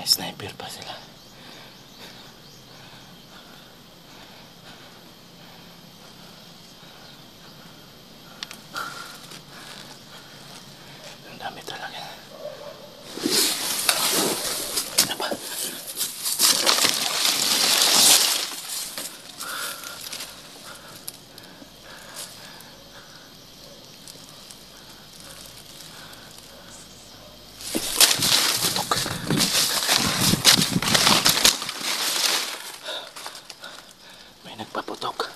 May sniper pa sila. Ang dami talaga. Ano ba? Nagpaputok.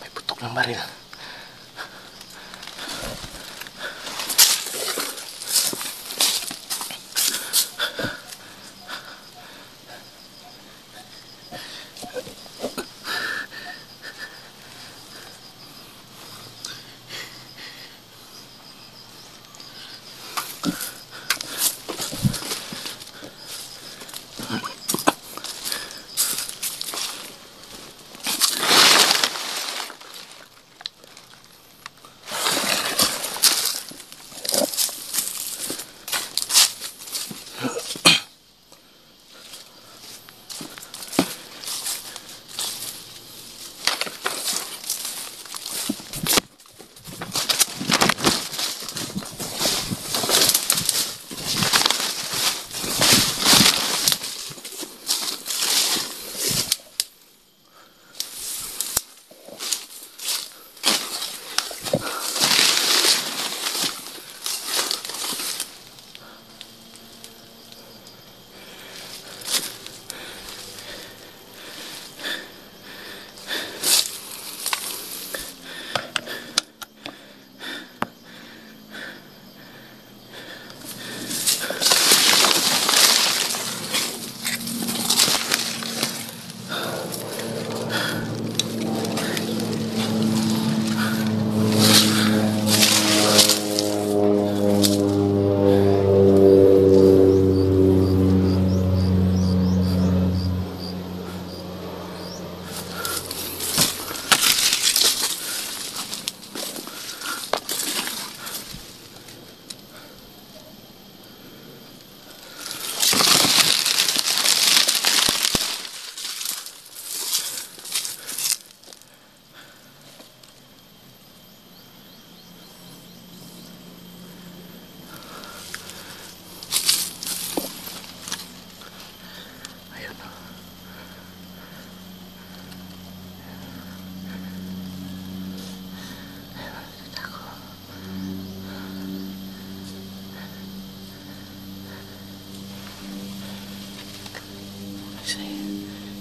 May putok ng baril.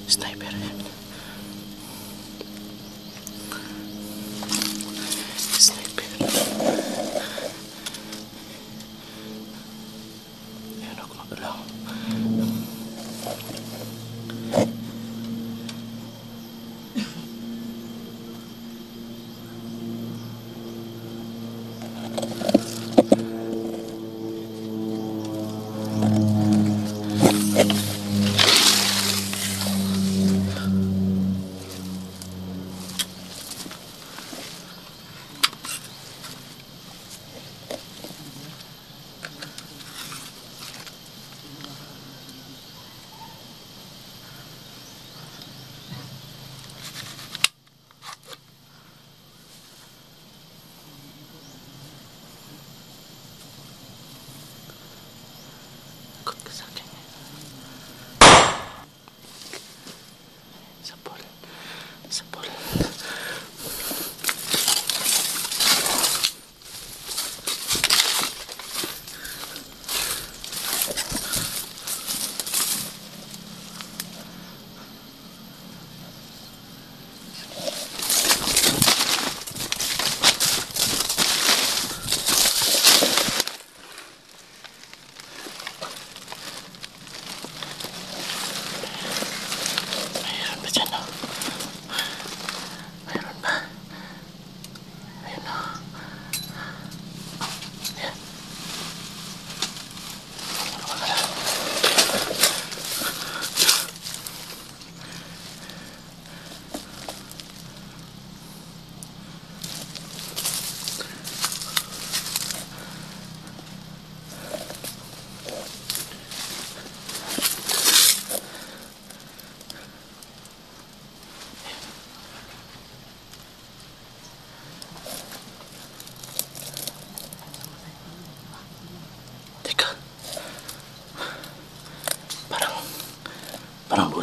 Sniper. Sniper. Ayan ako magalaw.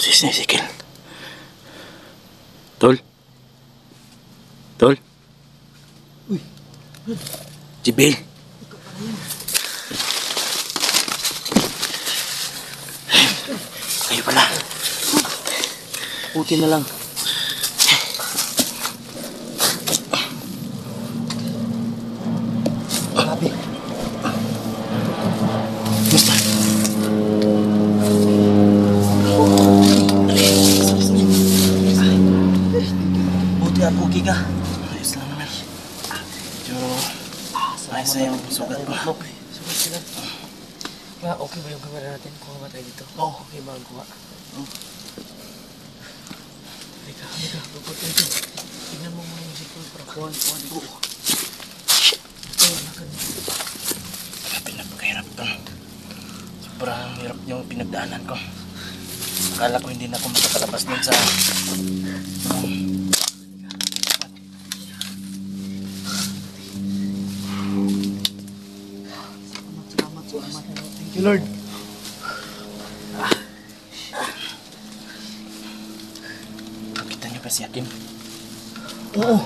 boses ni Ezekiel. Tol? Tol? Uy. Jibil? Kayo pala. Puti na lang. Grabe. Basta. Buti at okay ka. Ayos lang naman. Medyo ayos na yung sugat mo. Sugat sila. Okay ba yung camera natin? Kuha ba tayo dito? Oo. Okay ba ang kuha? Oo. Halika. Bukod tayo dito. Tingnan mo muna yung sipol para kuha dito. Ito, nakan. Pinapakahirap to. Sobrang hirap yung pinagdaanan ko. Akala ko hindi na ako makakalabas dun sa... Salamat. Thank you, Lord. Nakita niyo ba si Akim? Oo,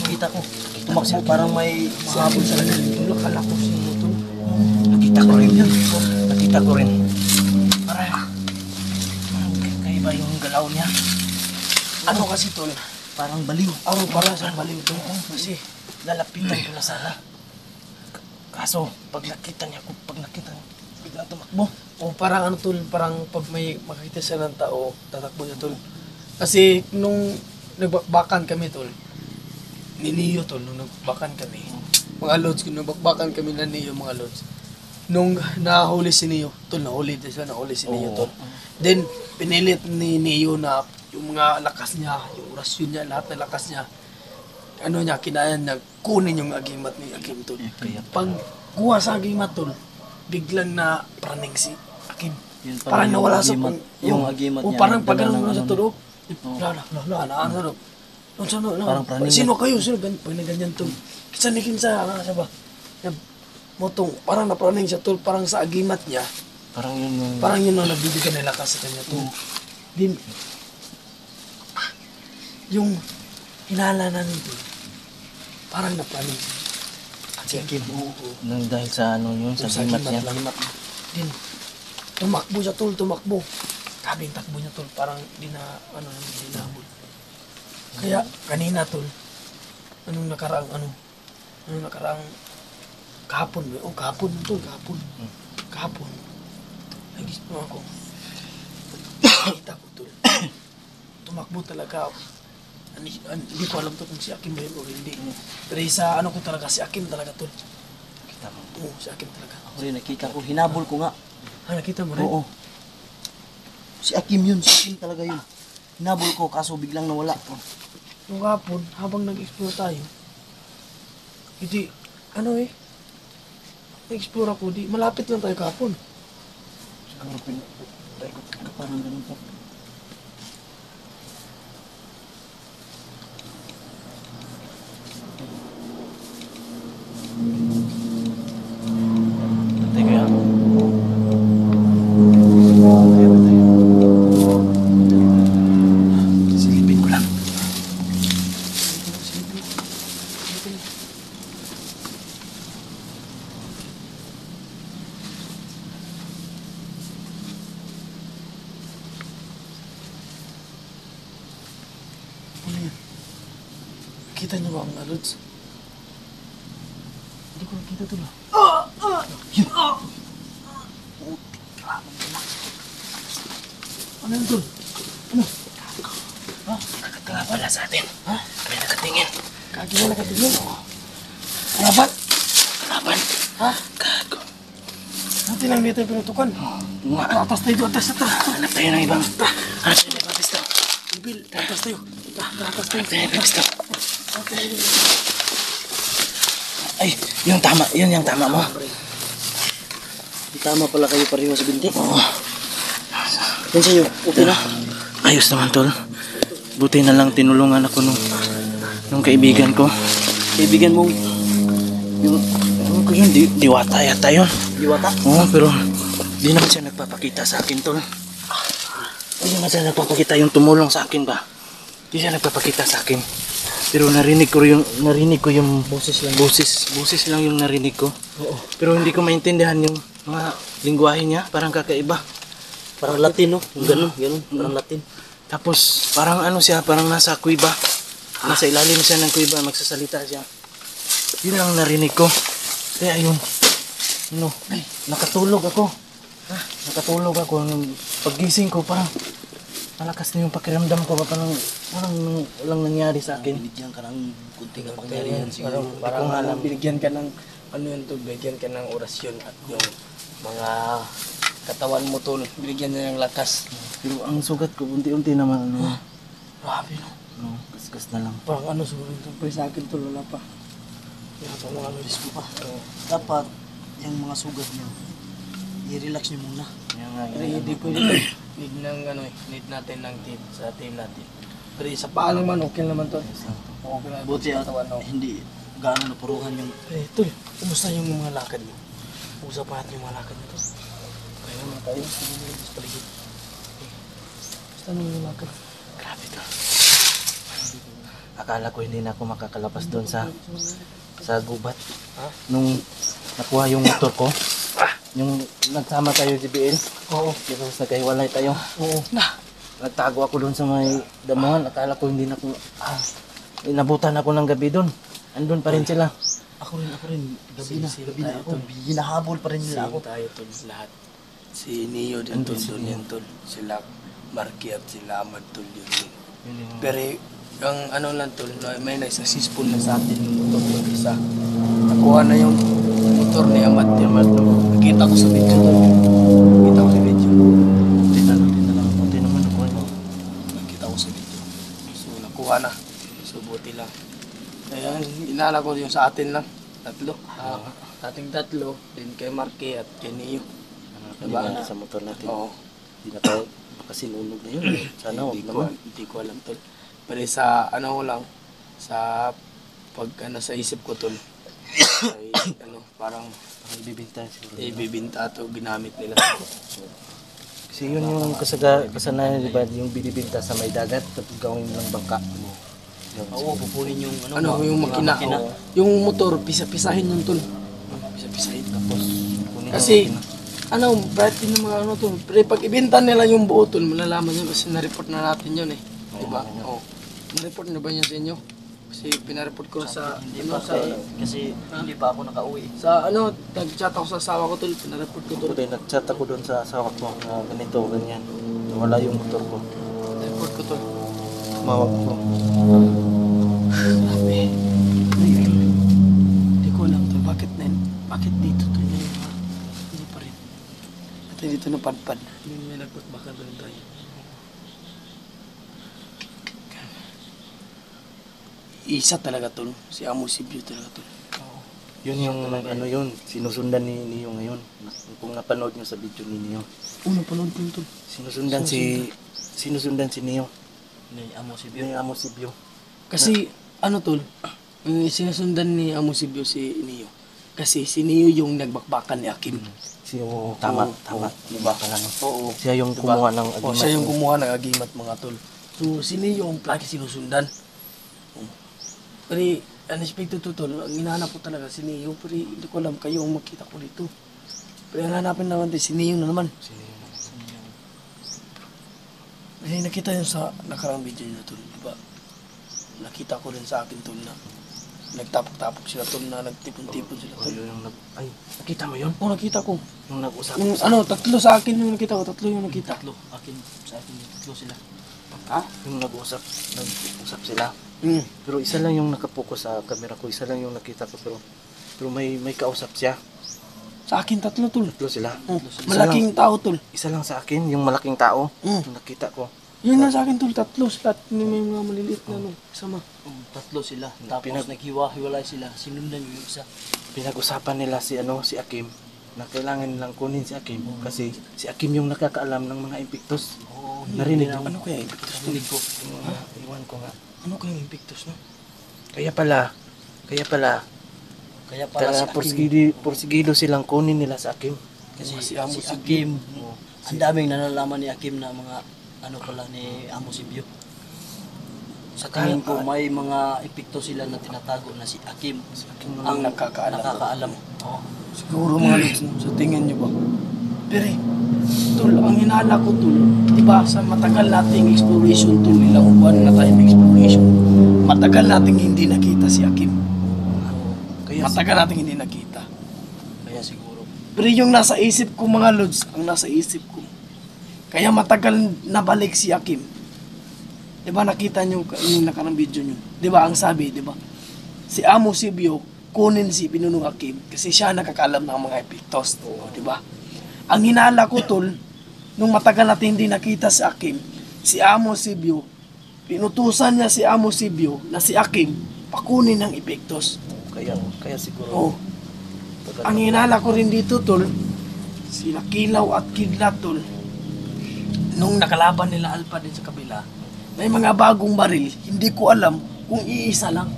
nakita ko. Tumakbo parang may mahabol sa lalim. Akala ko si Moto. Nakita ko rin yan. Nakita ko rin. Parang kaiba yung galaw niya. Ano kasi tol? Parang baliw. Parang sa baliw to. Kasi lalapitan ko na sana. Kaso pag nakita niya, biglang tumakbo. O parang ano tol, parang pag may makakita siya ng tao, tatakbo niya tol. Kasi nung nagbakan kami tol, ni Neo tol, nung nagbakan kami, mga lods, nung nagbakan kami na Neo mga lods, nung nahuli si Neo, tol, nahuli si Neo tol. Then, pinilit ni Neo na yung mga lakas niya, yung orasyon niya, lahat ng lakas niya, ano niya, kinayan niya, kunin yung agimat ni Akim tol. Pag kuha sa agimat tol, biglang na praning si Akim. Parang nawala sa yung agimat o niya. parang pag nagdala ganun mo ng sa ano, tulog. Ano? Parang praning. Sino kayo? Pag na ganyan tol. Kinsa ni kinsa, ano siya ba? Motong, parang napraning siya tol, parang sa agimat niya. Parang yun yung... Parang yun ang nagbibigay ng lakas sa kanya tol. Din, yung hinala namin tol, parang napraning siya. Si Akim. Nang dahil sa ano yun, sa gimat niya. Din, tumakbo siya tol, tumakbo. Kabing takbo niya tol, parang di na, ano naman, di nahabol. Kaya, kanina tol, anong nakaraang, kahapon ba? Oh, kahapon tol, kahapon. Nagisip mo ako. Nakita ko tol. Tumakbo talaga. Hindi ko alam to kung si Akim ba yun o hindi. Pero sa ano ko talaga, si Akim talaga tol. Kita mo. Oo, si Akim talaga. Ako rin nakita ko, hinabol ko nga. Nakita mo rin? Oo. Si Akim yun, si Akim talaga yun. Hinabol ko kaso biglang nawala. Nung hapon, habang nag-explore tayo, hindi, nag-explore ako, malapit lang tayo kahapon. Siguro parang ganun pa. Pantay ko yan. Silipin ko lang. Ano yan? Kita niyo ba ang lods? Hindi ko nakita ito lang. Ano yun tol? Nakatingin pala sa atin. Ha? Kami nakatingin. Kagi na nakatigil. Laban! Laban. Ha? Gago. Natin lang dito yung pinutukan. Atas tayo, atas. Hanap tayo ng ibang... Hanap tayo ng ibang pisto. Ibil, atas tayo. Atas tayo. Hanap tayo ng ibang pisto. Ay, yung tama. Yun yung tama mo. Di tama pala kayo pareho sa binti. Oo. Yan sa'yo, okay na. Ayos naman, tol. Buti na lang tinulungan ako nung kaibigan ko. Kaibigan mo, yung Ano ko yun? Diwata yata yun. Diwata. Oo, pero di naman siya nagpapakita sa akin, tol. Hindi naman siya nagpapakita yung tumulong sa akin ba? Hindi siya nagpapakita sa akin. Pero narinig ko yung boses lang yung narinig ko. Oo. Pero hindi ko maintindihan yung mga lingwahe niya, parang kakaiba. Parang Latin, no? Yung ganun, parang Latin. Tapos parang ano siya, parang nasa kuiba. Nasa ilalim siya ng kuiba, magsasalita siya. Yun lang narinig ko. Kaya yun, nakatulog ako. Nakatulog ako. Nung paggising ko, parang malakas na yung pakiramdam ko. Parang walang nangyari sa akin. Binigyan ka ng kunting kapangyarihan siguro. Parang alam, binigyan ka ng, ano yun tol, binigyan ka ng orasyon at yung mga katawan mo tol, binigyan niya ng lakas. Pero ang sugat ko, unti-unti naman, Grabe no. kaskas na lang. Parang ano siguro tol, pero sa akin tol, wala pa. Wala pa mga ano, disco pa. Dapat, yung mga sugat niyo, i-relax niyo muna. Yan nga, Pero hindi pwede tol. Need ng ano eh, need natin ng team sa team natin. Pero sa paa naman, okay naman tol. Okay na. Buti at hindi gaano napuruhan yung... Eh tol, kumusta yung mga lakad mo? Usap pa natin yung mga lakad mo tol. Kaya naman tayo, sige mo sa paligid. Kumusta naman yung lakad? grabe to. Akala ko hindi na ako makakalabas doon sa gubat. Nung nakuha yung motor ko, yung nagsama tayo JBL, tapos nagkahiwalay tayo. Nagtago ako doon sa may damuhan. Akala ko hindi na ako, inabutan ako ng gabi doon. Andun pa rin sila. Ako rin, gabi na tayo, ako. tol. Hinahabol pa rin nila Same ako. tayo tol lahat. Si Neo din tol, doon yan tol. Sila Marky at sila Ahmad tol yun. Pero ang ano lang tol, may nag-successful na sa atin yung motor yung isa. Nakuha na yung motor ni Ahmad. Nakita ko sa video tol. Nakita ko sa video. Buti naman ako. Nakita ko sa video. So nakuha na. So buti lang. Ayan, inala ko yung sa atin lang. Tatlo. Ating tatlo. Din kay Marky at kay Neo. Diba? Sa motor natin. Oo. Hindi na tayo makasinunog na yun. Sana wag naman. Hindi ko alam tol. Pero sa ano ko lang, sa pag ano sa isip ko tol, ay ano parang Bibinta siguro. ibibinta to ginamit nila. Kasi yun yung kasanayan, di ba? Yung binibinta sa may dagat, tapos gawin ng bangka. Yun. Oo, pupunin yung Ano yung makina? Yung motor, pisa-pisahin yung tol. Pisa-pisahin. Tapos, kunin Kasi, yung makina. ano, bright din ng mga ano tol. Pero pag ibenta nila yung buo tol, malalaman nyo kasi na-report na natin yun eh. Diba? Oo. Na-report na ba yun sa inyo? Kasi pinareport ko sa, Hindi ano, pa sa, kasi hindi pa ako nakauwi. sa ano, nag-chat ako sa asawa ko tol, pinareport ko tol. Buti, nag-chat ako doon sa asawa ko na ganito, ganyan. Wala yung motor ko. Report ko tol. Tumawag ko. Grabe. Hindi ko alam tol, bakit dito tol na yun ha? Hindi pa rin. At dito na padpad. Hindi may nagpatbaka doon tayo. Isa talaga tol, si Amo Sibyo talaga tol. Yun yung ano yun, sinusundan ni Neo ngayon. Kung napanood nyo sa video ni Neo. Una panood ko yun tol. Sinusundan si Neo. May amo si Ni Amo Sibyo. Kasi ano tol, sinusundan ni Amo Sibyo si Neo. Kasi si Neo yung nagbakbakan ni Akim. Tama. Diba? Oo. Siya yung Diba? kumuha ng O, siya yung kumuha ng agimat mga tol. So, si Neo yung lagi sinusundan. Pero, unexpected to tol, ang hinahanap ko talaga si Neo, pero hindi ko alam kayo ang makita ko dito. Pero ang hanapin naman din, si Neo na naman. Kasi nakita yun sa nakarang video nyo tol, diba? Nakita ko rin sa akin tol na nagtapok-tapok sila tol na nagtipon-tipon sila tol. Ay, nakita mo yun? Oo, nakita ko. Yung nag-usap. Yung ano, tatlo sa akin yung nakita ko, tatlo yung nakita. Sa akin, tatlo sila. Ha? Yung nag-usap sila. Hmm. Pero isa lang yung nakapokus sa camera ko, isa lang yung nakita ko, pero may kausap siya. Sa akin tatlo tol. Tatlo sila. Malaking tao tol. Isa lang sa akin, yung malaking tao, Mm. yung nakita ko. Yun lang sa akin tol, tatlo sila. At may mga maliliit na ano, kasama. Tatlo sila. Tapos Pinag- naghiwa-hiwalay sila. Sinundan yung isa. Pinag-usapan nila si Akim, na kailangan nilang kunin si Akim kasi si Akim yung nakakaalam ng mga Invictus. Oo, Narinig Ano mo? kaya Invictus? narinig ko. Iwan ko nga. Ano kaya Invictus no? Kaya pala, Kaya pala si Akim. porsigido silang kunin nila sa Akim. Kasi Si Amo si Sibyo. Akim, ang daming nalalaman ni Akim na mga ano pala ni Amo Sibyo. Sa tingin ko may mga epekto sila na tinatago na si Akim ang nakakaalam. Oo. Siguro mga lods, no? Sa tingin nyo ba? Pero, tol, ang hinala ko, tol, di ba, sa matagal nating exploration, tol, ilang buwan na tayong exploration, matagal nating hindi nakita si Akim. Matagal nating hindi nakita. Kaya siguro. Pero yung nasa isip ko, mga lods, ang nasa isip ko, kaya matagal nabalik si Akim. Di ba, nakita nyo yung nakarang video nyo? Di ba, ang sabi, di ba? Si Amo Sibyo, kunin si Pinunong Akim kasi siya nakakaalam ng mga epektos. Di ba? Ang hinala ko, tol, nung matagal natin hindi nakita si Akim, si Amo Sibyo, pinutusan niya si Amo Sibyo na si Akim pakunin ng epektos. Kaya siguro. Oh. Ang hinala ko rin dito, tol, sila Kilaw at Kidlat, tol, nung nakalaban nila Alpha din sa kabila, may mga bagong baril, hindi ko alam kung iisa lang.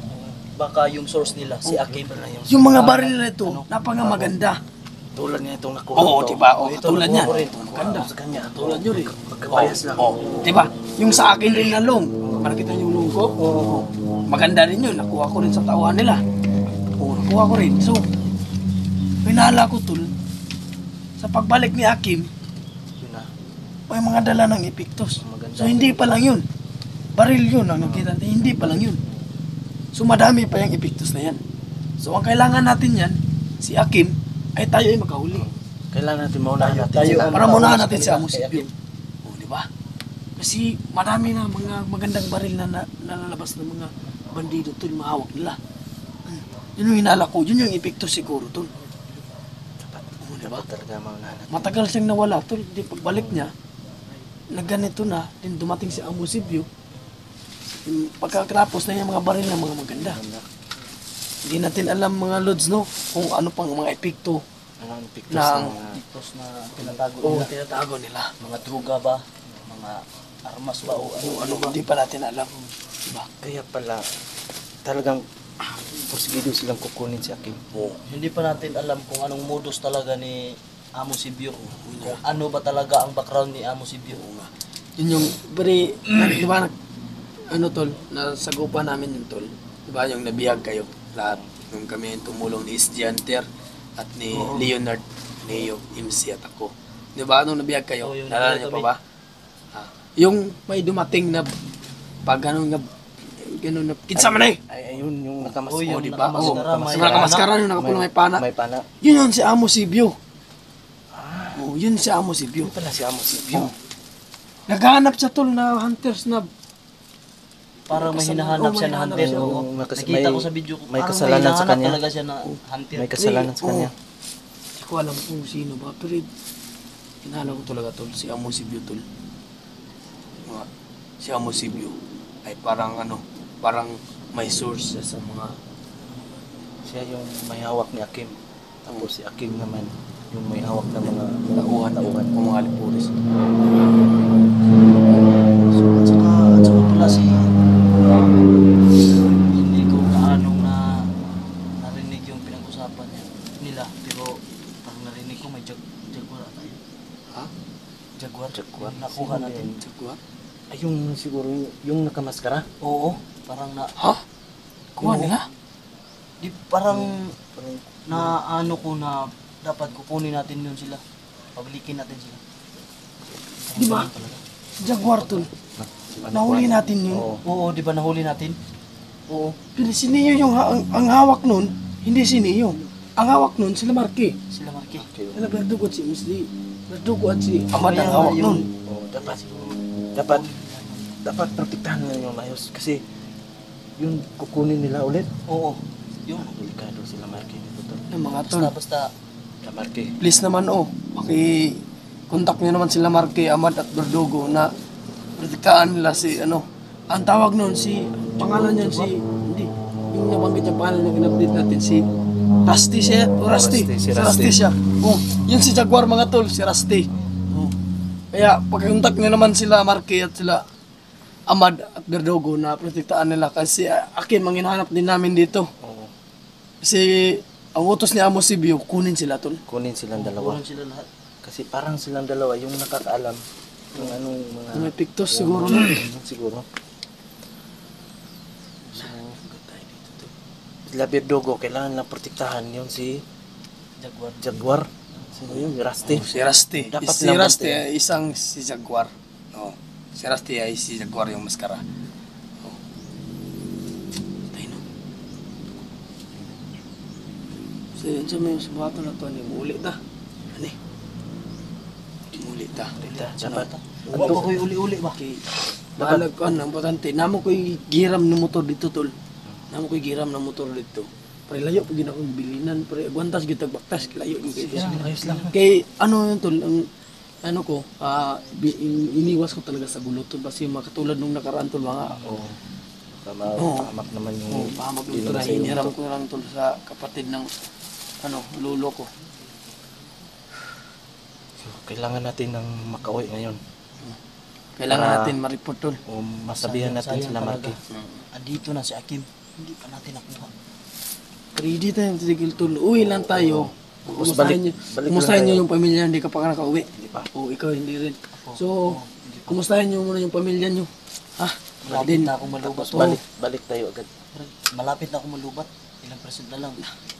Baka yung source nila, si Akim. Yung mga baril na ito, napangaganda. Tulad niya itong nakuha. Oo, ko. diba? Oo, Ito, tulad niya. nakuha ko rin. Maganda. Sa kanya. Tulad nyo rin. Magkabayas lang. Oo, diba? Yung sa akin rin na long, parang kita yung long ko. Oo. Maganda rin yun, nakuha ko rin sa tauhan nila. Oo, nakuha ko rin. So, pinala ko, tol, sa pagbalik ni Akim, Yun na. may mga dala ng epektos. Maganda. So, hindi pa lang yun. Baril yun ang nakita natin, hindi pa lang yun. So, madami pa yung epektos na yan. So, ang kailangan natin yan, si Akim, ay tayo ay makahuli. Kailangan natin maunahan natin Tayo sila. ang Para maunahan natin makahuli si Amo kay Sibyo. Akim. O, di ba? Kasi marami na mga magandang baril na nalalabas ng mga bandido tol, mahawak nila. Yun yung hinala ko, yun yung epekto siguro tol. O, di ba? Dapat talaga maunahan natin. Matagal siyang nawala tol, di pagbalik niya, nagganito na, din dumating si Amo Sibyo. Pagkatapos na yung mga baril na mga maganda. Hindi natin alam mga lods, no, kung ano pang mga epekto Anong pictures ng ng mga... Epektos na tinatago o nila. tinatago nila. Mga druga ba? Mga armas ba? O ano ba? Hindi pa natin alam. Diba? Kaya pala, talagang porsigido silang kukunin si Akim. Hindi pa natin alam kung anong modus talaga ni Amo Sibyo. Kung ano ba talaga ang background ni Amo Sibyo. Yun yung, bari, di ba, ano tol, nasagupan namin yung tol. Di ba, yung nabiyag kayo, lahat. Nung kami yung tumulong ni SG Hunter at ni Leonard, Neo, MC at ako. Di ba, nung nabiyag kayo, Oo, yung nalala nabiyag niyo pa kami. ba? Yung may dumating na, pag gano'n na, kinsa man eh! Ay, ayun, yung nakamas. Oh, O, yung di ba? O, nakamaskara, may yung nakamaskara, yung nakapulong may pana. May pana. Yun yun si Amo Sibyo. O, yun si Amo Sibyo. Yun pala si Amo Sibyo. Naghahanap siya tol na hunters na Parang may hinahanap siya na hinahanap hunter. siya. Oo. Nakita ko sa video ko. may Parang kasalanan sa hinahanap kanya. talaga siya na hunter. May kasalanan sa kanya. Hindi ko alam kung sino ba, pero hinala ko talaga tol, si Amo Sibyo tol. Si Amo Sibyo ay parang parang may source siya sa mga Siya yung may hawak ni Akim. Tapos si Akim naman, yung may hawak ng mga tauhan. kung mga lipuris. So, at saka pala si hindi ko kaanong narinig yung pinag-usapan nila. Pero parang narinig ko may Jaguar tayo. Ha? Jaguar. Jaguar. Nakuha Sino natin. yun? Jaguar? Ay, yung siguro yung nakamaskara. Oo. Parang Ha? Kuha Oo. nila? Di parang na ano ko na dapat kukunin natin yun sila. Pabilikin natin sila. Di ba? Jaguar tol. Nahuli natin yun. Oo. Oo, di ba nahuli natin? Oo. Pero si Neo yung ang hawak nun, hindi si Neo. Ang hawak nun, sila Marky. Sila Marky. Sila Verdugo at si Musli. Verdugo at si Amad Kaya ang hawak yung- nun. Oo, dapat protektahan nila yung mayos kasi yung kukunin nila ulit. Oo. Yung Delikado sila Marky dito to. Ng mga tol. basta La Marky. Please naman contact nyo naman sila Marky, Amad at Verdugo na protektahan nila si ang tawag nun pangalan niyan hindi, yung nabanggit niya pangalan na in-update natin si Rusty siya, Rusty. Rusty, si Si Rusty Rusty. siya. Oh, yun si Jaguar mga tol, si Rusty. Oh. Kaya pag-contact nyo naman sila Marky at sila Amad at Verdugo na protektahan nila kasi akin manginahanap din namin dito. Oo. Kasi ang utos ni Amo Sibyo, kunin sila tol. Kunin silang dalawa. kunin sila lahat. Kasi parang silang dalawa yung nakakaalam Kung anong mga... May pictos siguro na. Siguro. So, sila Birdugo, kailangan lang protektahan yun si Jaguar. Sino yun? Rusty. Si Rusty. Dapat Si lang Rusty bantayan. ay isang si Jaguar. Oh. Si Rusty ay si Jaguar yung maskara. Oh. Tayo no. So yun sa may subato na to, ni muli ta. Ani? Muli ta. Dapat. Huwag pa ko'y uli-uli ba? Okay. Balag ko, ang importante. Namo ko'y giram ng motor dito, tol. Namo ko'y giram ng motor dito. Pre, layo po gina kong bilinan. Pre, agwantas, gitag-baktas, layo. Ayos lang. Kay, ano yun, tol, ang, ano ko, iniwas ko talaga sa gulo, tol. Kasi makatulad nung nakaraan, tol, mga, Oo. Oo. Pahamak naman yung... pahamag Hindi yung tol, naman sa'yo hiniram ito. ko lang, tol, sa kapatid ng, lulo ko. So, kailangan natin ng makauwi ngayon. Kailangan Ah. natin ma-report, tol. O masabihan natin Sayang sila talaga. Marky. Andito na si Akim. Hindi pa natin nakuha. Ready tayo, tigil, tol. Uwi lang tayo. Tapos Kumustahin balik kumustahin lang nyo tayo. yung pamilya, hindi ka pa nakauwi. Hindi pa. Oo, ikaw hindi rin. So, kumustahin nyo muna yung pamilya nyo. Ha? Malapit Din. na akong malubat. Tapos balik tayo agad. Malapit na akong malubat. Ilang percent na lang.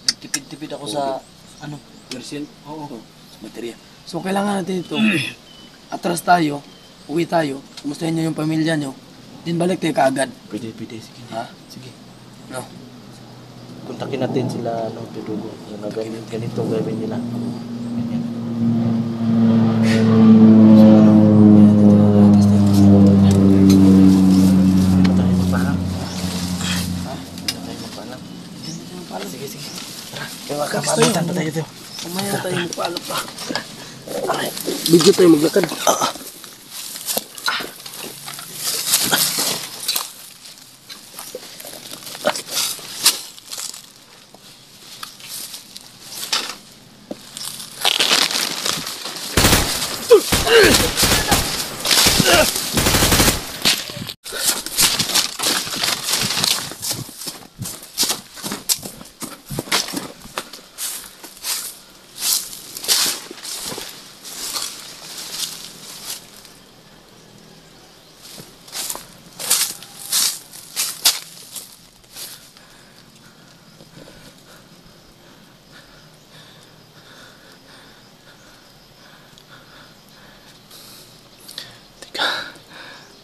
Nagtipid-tipid ako sa, ano, Percent? Oo. Sa baterya. So, kailangan natin ito. Atras tayo. Uwi tayo. Kumustahin nyo yung pamilya nyo. Din balik tayo kaagad. Pwede. Sige. Ha? Sige. No? Kontakin natin sila, Birdugo. Yung ganito gawin nila. Ganyan. Hindi tayo magpaham. Ha? Hindi tayo magpaham. Sige. Tara. Kaya Gusto makabutan yun. pa tayo dito. Kumaya tayo magpaalam pa. Video tayo maglakad.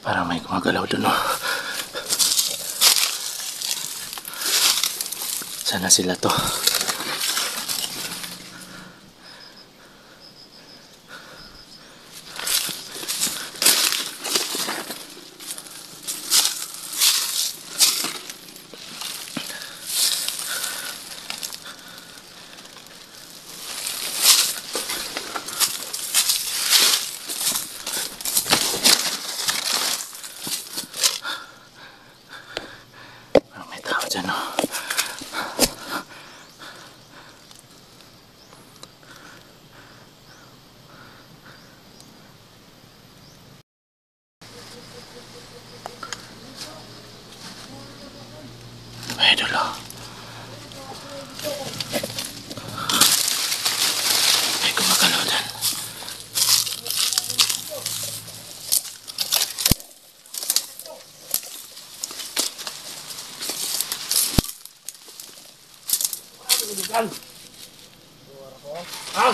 Parang may gumagalaw doon, oh. Sana sila to. Parang may tao dyan, oh. May dulo. May gumagalaw dyan. Ha?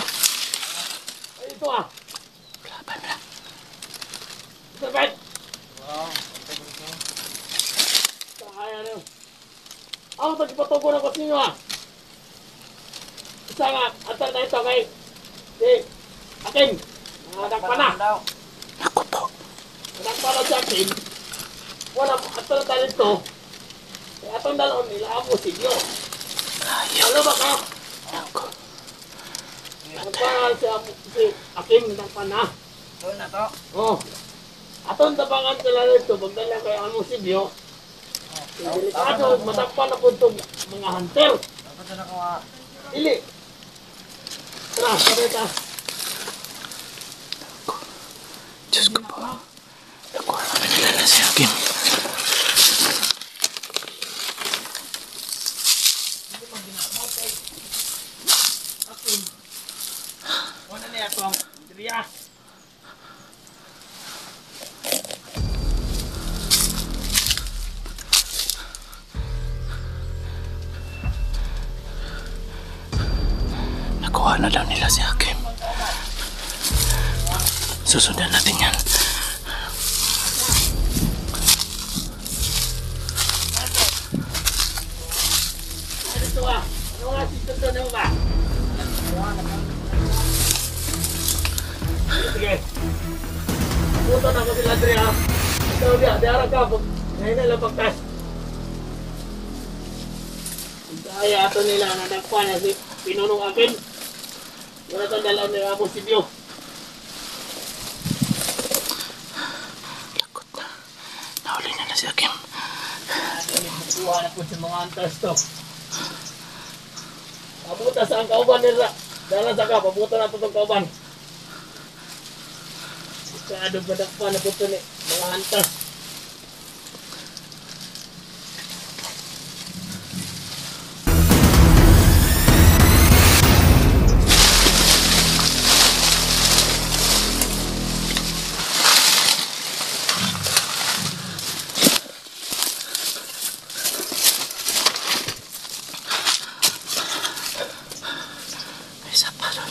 Ay, ito ah. Laban na. Mr. Ben! Kaya na yun. Ako tagpatugo na ko sa inyo ah. Isa nga, atal na ito kay Akin. Anak pa na. Ako po. Anak pa na si Akin. Wala, atal na tayo ito. Kaya atong dalawang nila ako si Diyo. Ayaw. Ano ba ka? Ako. Nagpangal si Akin ng pana. Doon na to. Oh. Atong tabangan sila rito, magdala kay ano si Dio. Delikado, matakpan na po itong mga hunter. Dapat na nakuha. Ili. Tara, sabay ka. Diyos ko po. Nakuha namin nila na si Hakim. Akin. Wala niya ito ang Dria. nakuha na daw nila si Hakim. Susundan natin yan. Sige. Puto na ko sila Dre ha. Ikaw diya, diara ka po. Ngayon na lang pagkas. Kaya ato nila na nagpan na si Pinunong Akin. Wala tang dalaw nila mo si Bio. Lakot na. Nahuli na si Hakim. Kuha na po sa mga antas to. Pabuta sa ang kauban nila. Dalan sa ka, pabuta na po itong kauban. Kaadong padakpan na po ito ni mga antas. Isa pa doon.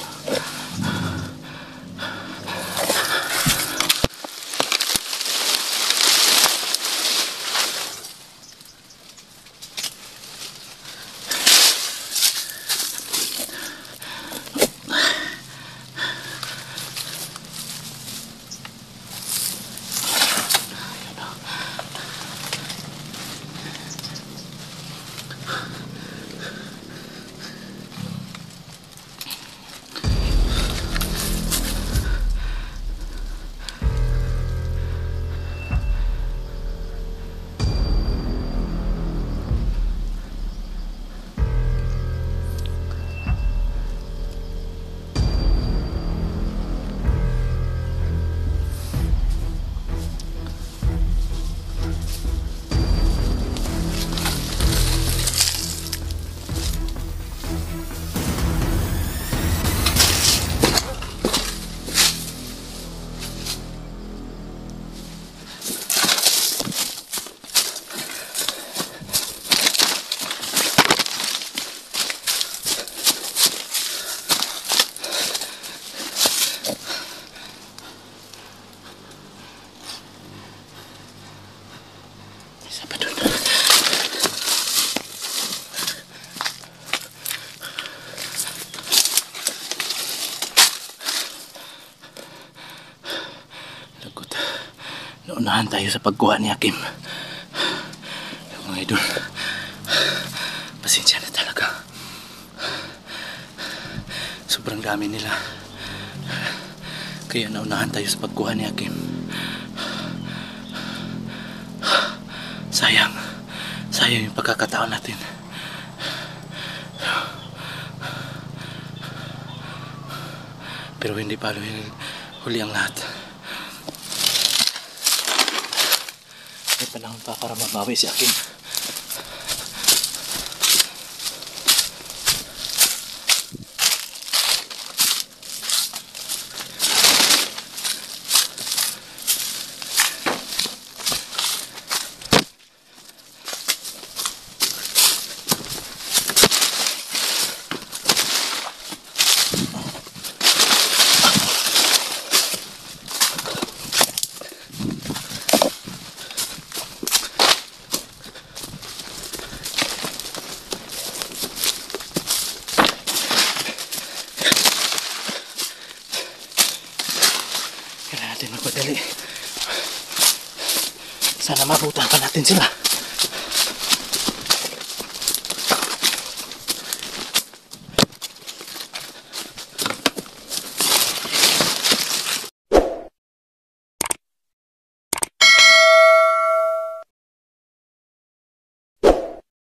Isa pa doon. Lagot. Naunahan tayo sa pagkuha ni Hakim. Mga idol, pasensya na talaga. Sobrang dami nila. Kaya naunahan tayo sa pagkuha ni Hakim. Sayang. Sayang yung pagkakataon natin. Pero hindi pa huli ang lahat. May panahon pa para mabawi si Hakim. Kailangan natin magpadali. Sana mabutan pa natin sila.